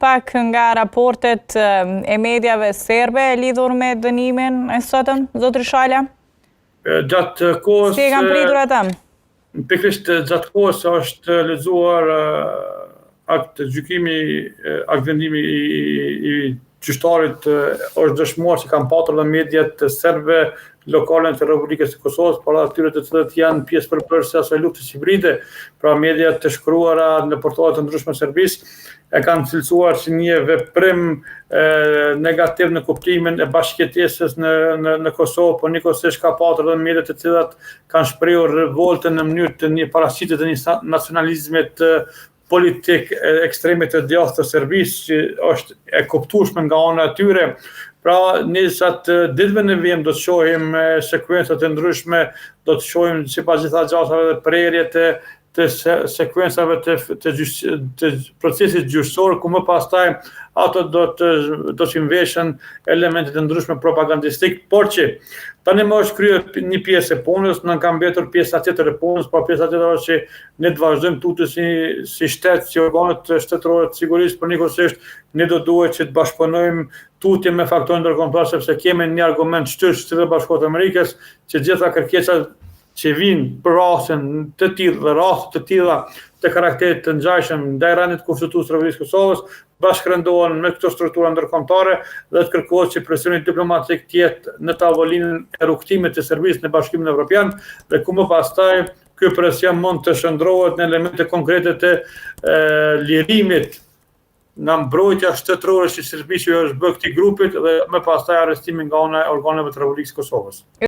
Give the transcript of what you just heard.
pak nga raportet e medjave serbe lidhur me dënimin e sotëm, zotri Shala? Gjatë kohës... Si e kam pritur atë? Pikërisht gjatë kohës është lexuar akt vendimi i gjyqtarit është dëshmuar që kanë patur dhe mediat serbe lokale të Republikës së Kosovës, para atyre të cilët janë pjesë përbërëse asaj luftës hibride, pra mediat të shkruara në portalet të ndryshme Serbisë e kanë cilësuar si një veprim negativ në kuptimin e bashkëjetesës në Kosovë, por njëkohësisht ka patur edhe mediat të cilat kanë shprehur revoltën në mënyrë të një paraqitje të një nacionalizmit politik ekstremit të djathtë të Serbisë, që është e kuptueshme nga ana e tyre. Pra, nisat ditëve në vijim do të shohim sekuenca të ndryshme, do të shohim sipas gjitha gjasave dhe prerjet të sekuencave të procesit gjyqësor, ku më pastaj ato do të inveshën elemente të ndryshme propagandistik, por që tani më është kryer një pjesë e punës, në ka mbetur pjesa tjetër e punës, por pjesa tjetër është që ne të vazhdojmë tutje si shtet, si organet shtetërore të sigurisë, por njëkohësisht ne do duhet që të bashkëpunojmë tutje me faktorë ndërkombëtar, sepse kemi një argument shtysh të Bashkuar të Amerikës që gjitha kërkesat që vinë për rastin të tillë dhe raste të tilla të karakterit të ngjashëm ndaj rendit konstitucionit të Republikës së Kosovës bashkërendohen me këto struktura ndërkombëtare dhe të kërkohet që presioni diplomatik të jetë në tavolinën e rrugtimit të Serbisë në Bashkimin Evropian dhe ku më pastaj ky presion mund të shndrohet në elemente konkrete të lirimit nga mbrojtja shtetërore që Serbisë është bërë këtij grupit dhe më pastaj arrestimin nga ana e organeve të Republikës së Kosovës.